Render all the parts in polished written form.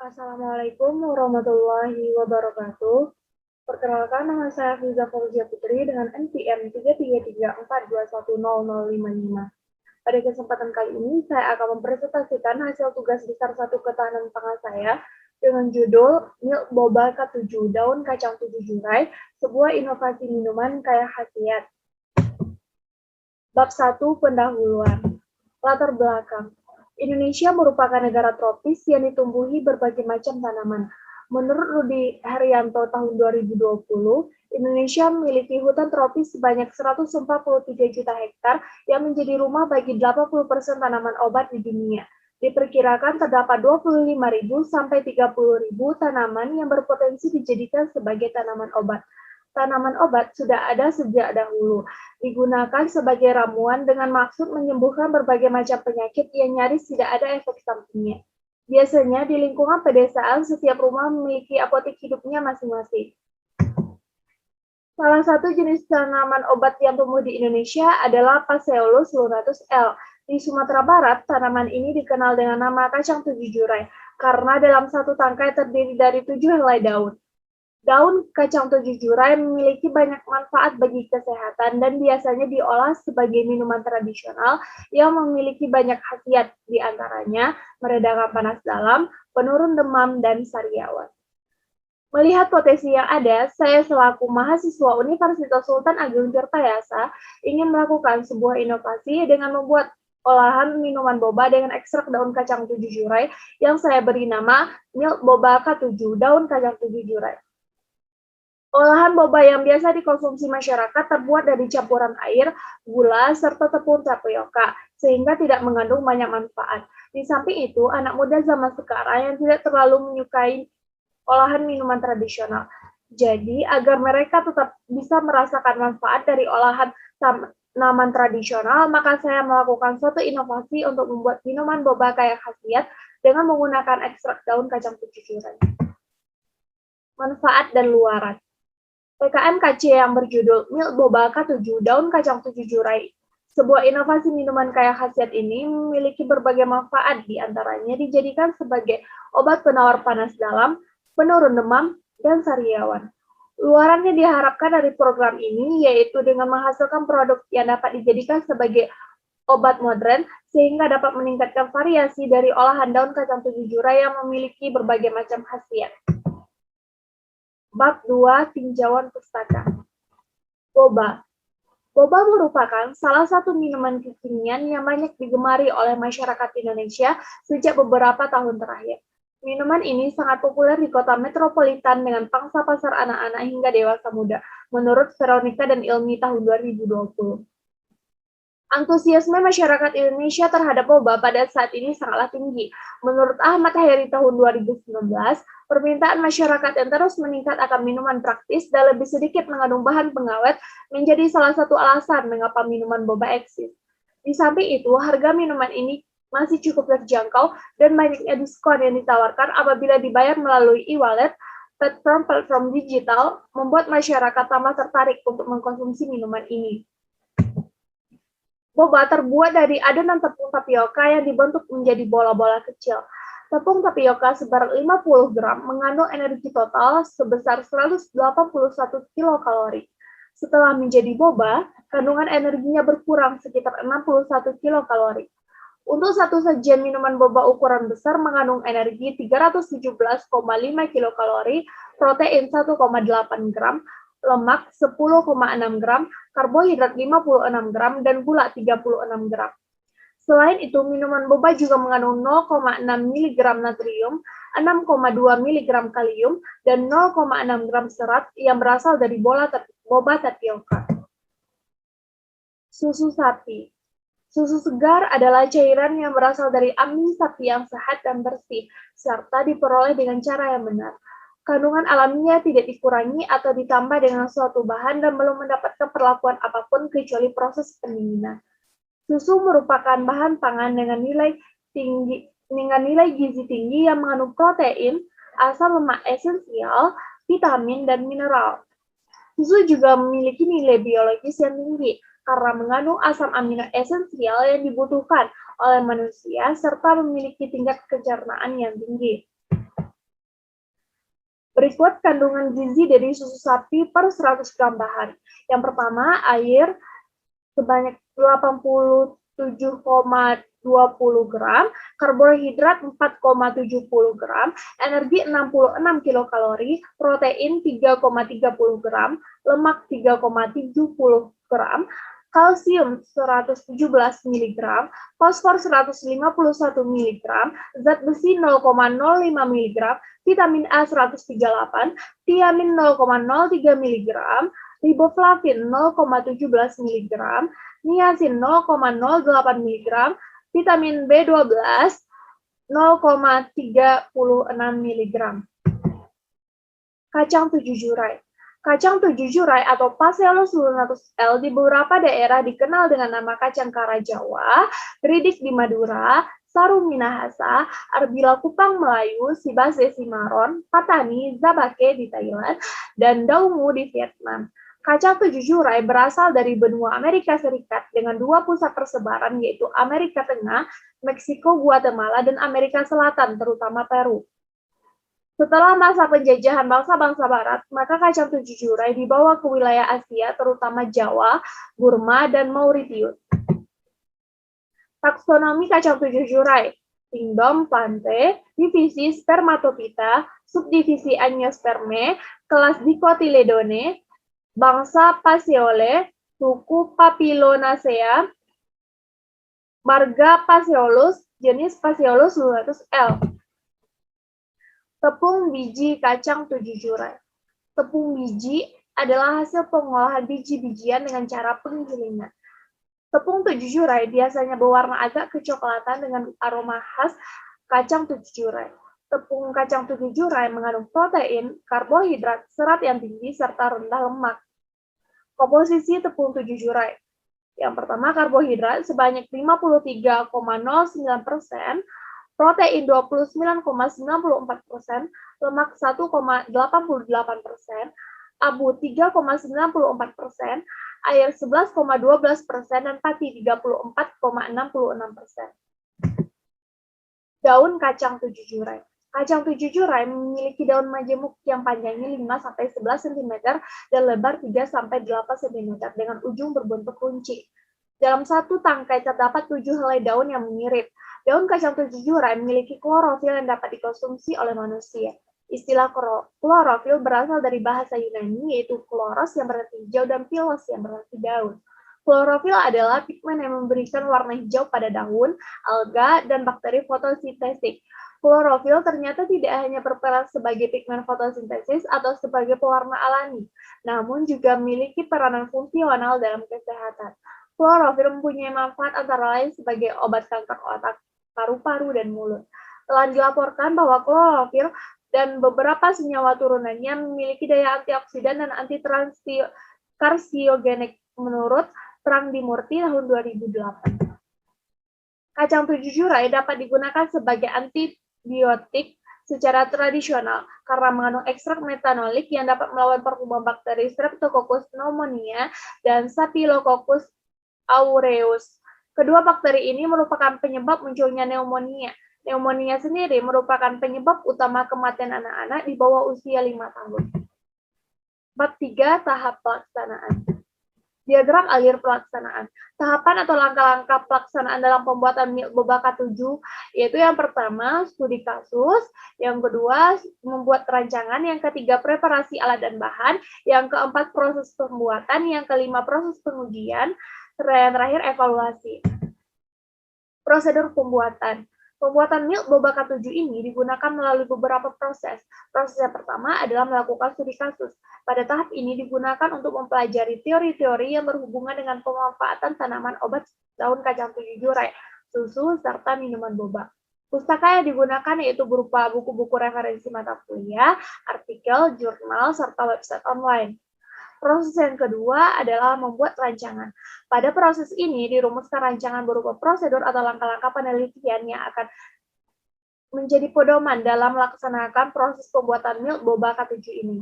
Assalamualaikum warahmatullahi wabarakatuh. Perkenalkan, nama saya Fiza Fauzia Putri dengan NPM 333421005. Pada kesempatan kali ini, saya akan mempresentasikan hasil tugas besar 1 ketahanan pangan saya dengan judul Milk Boba K7 Daun Kacang 7 Jurai, sebuah inovasi minuman kaya khasiat. Bab 1 Pendahuluan. Latar belakang. Indonesia merupakan negara tropis yang ditumbuhi berbagai macam tanaman. Menurut Rudi Haryanto tahun 2020, Indonesia memiliki hutan tropis sebanyak 143 juta hektar yang menjadi rumah bagi 80% tanaman obat di dunia. Diperkirakan terdapat 25.000 sampai 30.000 tanaman yang berpotensi dijadikan sebagai tanaman obat. Tanaman obat sudah ada sejak dahulu, digunakan sebagai ramuan dengan maksud menyembuhkan berbagai macam penyakit yang nyaris tidak ada efek sampingnya. Biasanya di lingkungan pedesaan, setiap rumah memiliki apotek hidupnya masing-masing. Salah satu jenis tanaman obat yang tumbuh di Indonesia adalah Phaseolus lunatus L. Di Sumatera Barat, tanaman ini dikenal dengan nama kacang 7 jurai, karena dalam satu tangkai terdiri dari 7 helai daun. Daun kacang 7 jurai memiliki banyak manfaat bagi kesehatan dan biasanya diolah sebagai minuman tradisional yang memiliki banyak khasiat, di antaranya meredakan panas dalam, penurun demam, dan sariawan. Melihat potensi yang ada, saya selaku mahasiswa Universitas Sultan Ageng Tirtayasa ingin melakukan sebuah inovasi dengan membuat olahan minuman boba dengan ekstrak daun kacang 7 jurai yang saya beri nama Milk Boba K7 Daun Kacang 7 Jurai. Olahan boba yang biasa dikonsumsi masyarakat terbuat dari campuran air, gula, serta tepung tapioka, sehingga tidak mengandung banyak manfaat. Di samping itu, anak muda zaman sekarang yang tidak terlalu menyukai olahan minuman tradisional. Jadi, agar mereka tetap bisa merasakan manfaat dari olahan tanaman tradisional, maka saya melakukan suatu inovasi untuk membuat minuman boba kaya khasiat dengan menggunakan ekstrak daun kacang 7 jurai. Manfaat dan luaran. PKM-KC yang berjudul Milk Boba K7 Daun Kacang 7 Jurai. Sebuah inovasi minuman kaya khasiat ini memiliki berbagai manfaat, di antaranya dijadikan sebagai obat penawar panas dalam, penurun demam, dan sariawan. Luaran yang diharapkan dari program ini yaitu dengan menghasilkan produk yang dapat dijadikan sebagai obat modern, sehingga dapat meningkatkan variasi dari olahan daun kacang 7 jurai yang memiliki berbagai macam khasiat. Bab 2 Tinjauan Pustaka. Boba. Boba merupakan salah satu minuman kekinian yang banyak digemari oleh masyarakat Indonesia sejak beberapa tahun terakhir. Minuman ini sangat populer di kota metropolitan dengan pangsa pasar anak-anak hingga dewasa muda, menurut Veronica dan Ilmi tahun 2020. Antusiasme masyarakat Indonesia terhadap boba pada saat ini sangatlah tinggi. Menurut Ahmad Heri tahun 2019, permintaan masyarakat yang terus meningkat akan minuman praktis dan lebih sedikit mengandung bahan pengawet menjadi salah satu alasan mengapa minuman boba eksis. Di samping itu, harga minuman ini masih cukup terjangkau dan banyaknya diskon yang ditawarkan apabila dibayar melalui e-wallet. Platform digital membuat masyarakat tambah tertarik untuk mengkonsumsi minuman ini. Boba terbuat dari adonan tepung tapioka yang dibentuk menjadi bola-bola kecil. Tepung tapioka seberat 50 gram mengandung energi total sebesar 181 kilokalori. Setelah menjadi boba, kandungan energinya berkurang sekitar 61 kilokalori. Untuk satu sajian minuman boba ukuran besar mengandung energi 317,5 kilokalori, protein 1,8 gram, lemak 10,6 gram, karbohidrat 56 gram, dan gula 36 gram. Selain itu, minuman boba juga mengandung 0,6 mg natrium, 6,2 mg kalium, dan 0,6 gram serat yang berasal dari boba tapioka. Susu sapi. Susu segar adalah cairan yang berasal dari amin sapi yang sehat dan bersih, serta diperoleh dengan cara yang benar. Kandungan alaminya tidak dikurangi atau ditambah dengan suatu bahan dan belum mendapatkan perlakuan apapun kecuali proses pendinginan. Susu merupakan bahan pangan dengan nilai gizi tinggi yang mengandung protein, asam lemak esensial, vitamin, dan mineral. Susu juga memiliki nilai biologis yang tinggi karena mengandung asam amino esensial yang dibutuhkan oleh manusia serta memiliki tingkat pencernaan yang tinggi. Berikut kandungan gizi dari susu sapi per 100 gram bahan. Yang pertama, air sebanyak 87,20 gram, karbohidrat 4,70 gram, energi 66 kilokalori, protein 3,30 gram, lemak 3,70 gram, kalsium 117 mg, fosfor 151 mg, zat besi 0,05 mg, vitamin A 138, tiamin 0,03 mg, riboflavin 0,17 mg, niacin 0,08 mg, vitamin B12 0,36 mg. Kacang 7 jurai. Kacang 7 jurai atau Phaseolus lunatus L di beberapa daerah dikenal dengan nama kacang kara Jawa, Beridik di Madura, Sarum Minahasa, Arbila Kupang Melayu, Sibase Simaron, Patani, Zabake di Thailand, dan Daungu di Vietnam. Kacang 7 jurai berasal dari benua Amerika Serikat dengan dua pusat persebaran yaitu Amerika Tengah, Meksiko, Guatemala, dan Amerika Selatan, terutama Peru. Setelah masa penjajahan bangsa-bangsa barat, maka kacang 7 jurai dibawa ke wilayah Asia, terutama Jawa, Burma, dan Mauritius. Taksonomi kacang 7 jurai. Kingdom Plantae, divisi Spermatophyta, subdivisi Angiospermae, kelas Dicotyledone, bangsa Phaseolae, suku Papilionacea, marga Phaseolus, jenis Phaseolus lunatus L. Tepung biji kacang 7 jurai. Tepung biji adalah hasil pengolahan biji-bijian dengan cara penggilingan. Tepung 7 jurai biasanya berwarna agak kecoklatan dengan aroma khas kacang 7 jurai. Tepung kacang 7 jurai mengandung protein, karbohidrat, serat yang tinggi, serta rendah lemak. Komposisi tepung 7 jurai. Yang pertama, karbohidrat sebanyak 53,09%, protein 29,94%, lemak 1,88%, abu 3,94%, air 11,12%, dan pati 34,66%. Daun kacang 7 jurai. Kacang 7 jurai memiliki daun majemuk yang panjangnya 5-11 cm dan lebar 3-8 cm dengan ujung berbentuk kunci. Dalam satu tangkai terdapat 7 helai daun yang mirip. Daun kacang 7 jurai memiliki klorofil yang dapat dikonsumsi oleh manusia. Istilah klorofil berasal dari bahasa Yunani, yaitu kloros yang berarti hijau dan pilos yang berarti daun. Klorofil adalah pigmen yang memberikan warna hijau pada daun, alga, dan bakteri fotosintesis. Klorofil ternyata tidak hanya berperan sebagai pigmen fotosintesis atau sebagai pewarna alami, namun juga memiliki peranan fungsional dalam kesehatan. Klorofil mempunyai manfaat antara lain sebagai obat kanker otak, paru-paru, dan mulut. Telah dilaporkan bahwa klorofil dan beberapa senyawa turunannya memiliki daya antioksidan dan anti-karsiogenik menurut Prangdi Murti tahun 2008. Kacang 7 jurai dapat digunakan sebagai antibiotik secara tradisional karena mengandung ekstrak metanolik yang dapat melawan pertumbuhan bakteri Streptococcus pneumonia dan Staphylococcus aureus. Kedua bakteri ini merupakan penyebab munculnya pneumonia. Pneumonia sendiri merupakan penyebab utama kematian anak-anak di bawah usia 5 tahun. Bab 3, tahap pelaksanaan. Diagram alir pelaksanaan. Tahapan atau langkah-langkah pelaksanaan dalam pembuatan milk boba K7, yaitu yang pertama, studi kasus, yang kedua, membuat rancangan, yang ketiga, preparasi alat dan bahan, yang keempat, proses pembuatan, yang kelima, proses pengujian, yang terakhir, evaluasi. Prosedur pembuatan. Pembuatan milk boba K7 ini digunakan melalui beberapa proses. Proses yang pertama adalah melakukan studi kasus. Pada tahap ini digunakan untuk mempelajari teori-teori yang berhubungan dengan pemanfaatan tanaman obat daun kacang 7 jurai, susu, serta minuman boba. Pustaka yang digunakan yaitu berupa buku-buku referensi mata kuliah, artikel, jurnal, serta website online. Proses yang kedua adalah membuat rancangan. Pada proses ini dirumuskan rancangan berupa prosedur atau langkah-langkah penelitian yang akan menjadi pedoman dalam melaksanakan proses pembuatan milk boba K7 ini.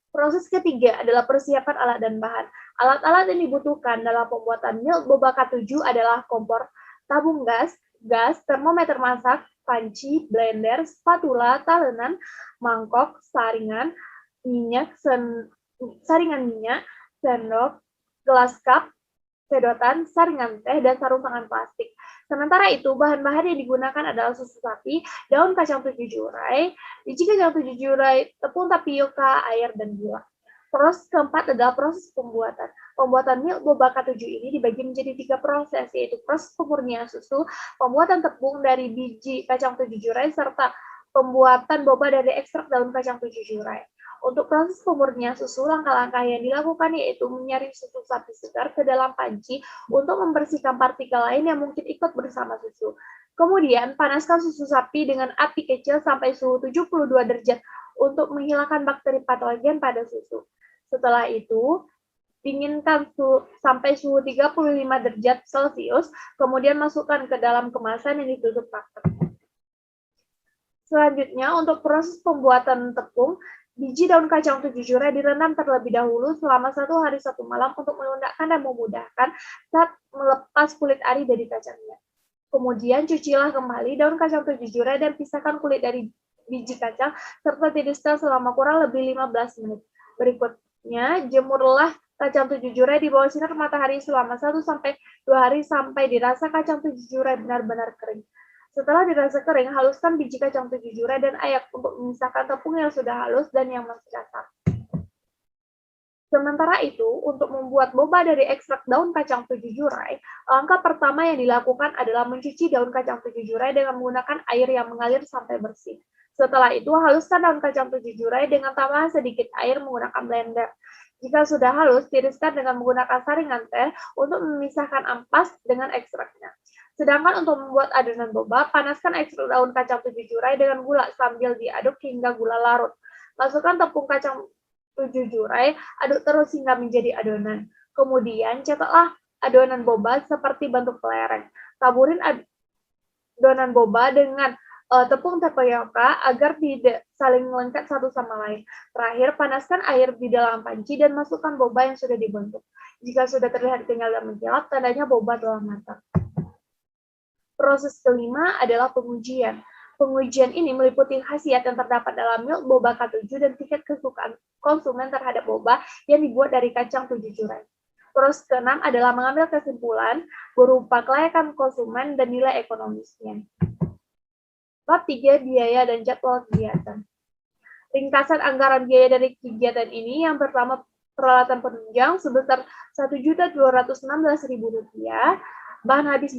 Proses ketiga adalah persiapan alat dan bahan. Alat-alat yang dibutuhkan dalam pembuatan milk boba K7 adalah kompor, tabung gas, termometer masak, panci, blender, spatula, talenan, mangkok, saringan minyak, sendok, gelas cup, sedotan, saringan teh, dan sarung tangan plastik. Sementara itu, bahan-bahan yang digunakan adalah susu sapi, daun kacang 7 jurai, biji kacang 7 jurai, tepung tapioka, air, dan gula. Proses keempat adalah proses pembuatan. Pembuatan milk boba K7 ini dibagi menjadi 3 proses, yaitu proses pemurnian susu, pembuatan tepung dari biji kacang 7 jurai, serta pembuatan boba dari ekstrak daun kacang 7 jurai. Untuk proses pemurnian susu, langkah-langkah yang dilakukan yaitu menyaring susu sapi segar ke dalam panci untuk membersihkan partikel lain yang mungkin ikut bersama susu. Kemudian, panaskan susu sapi dengan api kecil sampai suhu 72 derajat untuk menghilangkan bakteri patogen pada susu. Setelah itu, dinginkan sampai suhu 35 derajat Celcius, kemudian masukkan ke dalam kemasan yang ditutup rapat. Selanjutnya, untuk proses pembuatan tepung, biji daun kacang 7 jurai direndam terlebih dahulu selama 1 hari 1 malam untuk melunakkan dan memudahkan saat melepas kulit ari dari kacangnya. Kemudian cucilah kembali daun kacang 7 jurai dan pisahkan kulit dari biji kacang serta tiriskan selama kurang lebih 15 menit. Berikutnya, jemurlah kacang 7 jurai di bawah sinar matahari selama 1-2 hari sampai dirasa kacang 7 jurai benar-benar kering. Setelah dirasa kering, haluskan biji kacang 7 jurai dan ayak untuk memisahkan tepung yang sudah halus dan yang masih kasar. Sementara itu, untuk membuat boba dari ekstrak daun kacang 7 jurai, langkah pertama yang dilakukan adalah mencuci daun kacang 7 jurai dengan menggunakan air yang mengalir sampai bersih. Setelah itu, haluskan daun kacang 7 jurai dengan tambahan sedikit air menggunakan blender. Jika sudah halus, tiriskan dengan menggunakan saringan teh untuk memisahkan ampas dengan ekstraknya. Sedangkan untuk membuat adonan boba, panaskan ekstrak daun kacang 7 jurai dengan gula sambil diaduk hingga gula larut. Masukkan tepung kacang 7 jurai, aduk terus hingga menjadi adonan. Kemudian cetaklah adonan boba seperti bentuk kelereng. Taburin adonan boba dengan tepung tapioka agar tidak saling melengket satu sama lain. Terakhir, panaskan air di dalam panci dan masukkan boba yang sudah dibentuk. Jika sudah terlihat kenyal dan mengkilap, tandanya boba telah matang. Proses kelima adalah pengujian. Pengujian ini meliputi khasiat yang terdapat dalam milk boba K7 dan tingkat kesukaan konsumen terhadap boba yang dibuat dari kacang 7 jurai. Proses keenam adalah mengambil kesimpulan berupa kelayakan konsumen dan nilai ekonomisnya. Bab 3, biaya dan jadwal kegiatan. Ringkasan anggaran biaya dari kegiatan ini yang pertama peralatan penunjang sebesar Rp1.216.000, bahan habis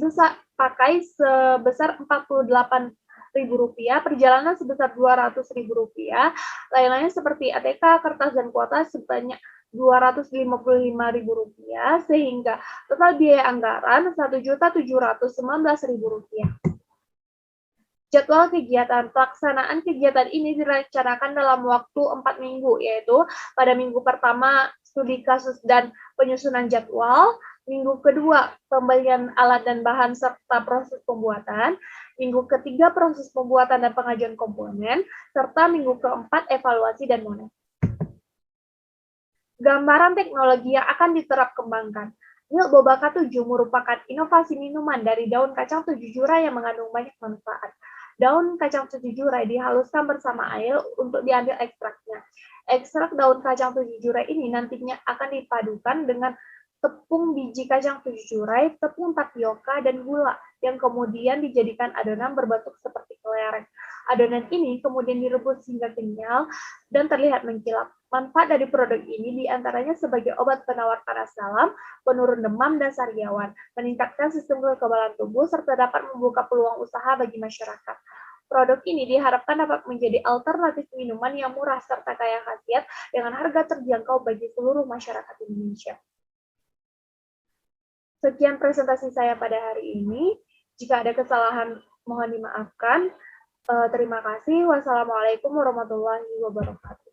pakai sebesar Rp48.000, perjalanan sebesar Rp200.000, lain-lainnya seperti ATK, kertas, dan kuota sebanyak Rp255.000, sehingga total biaya anggaran Rp1.719.000. Jadwal kegiatan. Pelaksanaan kegiatan ini direncanakan dalam waktu 4 minggu, yaitu pada minggu pertama studi kasus dan penyusunan jadwal, minggu kedua pembelian alat dan bahan serta proses pembuatan, minggu ketiga proses pembuatan dan pengajuan komponen, serta minggu keempat evaluasi dan monet. Gambaran teknologi yang akan kembangkan. Milk boba K7 merupakan inovasi minuman dari daun kacang 7 jurai yang mengandung banyak manfaat. Daun kacang 7 jurai dihaluskan bersama air untuk diambil ekstraknya. Ekstrak daun kacang 7 jurai ini nantinya akan dipadukan dengan tepung biji kacang 7 jurai, tepung tapioka, dan gula yang kemudian dijadikan adonan berbentuk seperti kelereng. Adonan ini kemudian direbus hingga kenyal dan terlihat mengkilap. Manfaat dari produk ini diantaranya sebagai obat penawar panas dalam, penurun demam dan sariawan, meningkatkan sistem kekebalan tubuh, serta dapat membuka peluang usaha bagi masyarakat. Produk ini diharapkan dapat menjadi alternatif minuman yang murah serta kaya khasiat dengan harga terjangkau bagi seluruh masyarakat Indonesia. Sekian presentasi saya pada hari ini. Jika ada kesalahan, mohon dimaafkan. Terima kasih. Wassalamualaikum warahmatullahi wabarakatuh.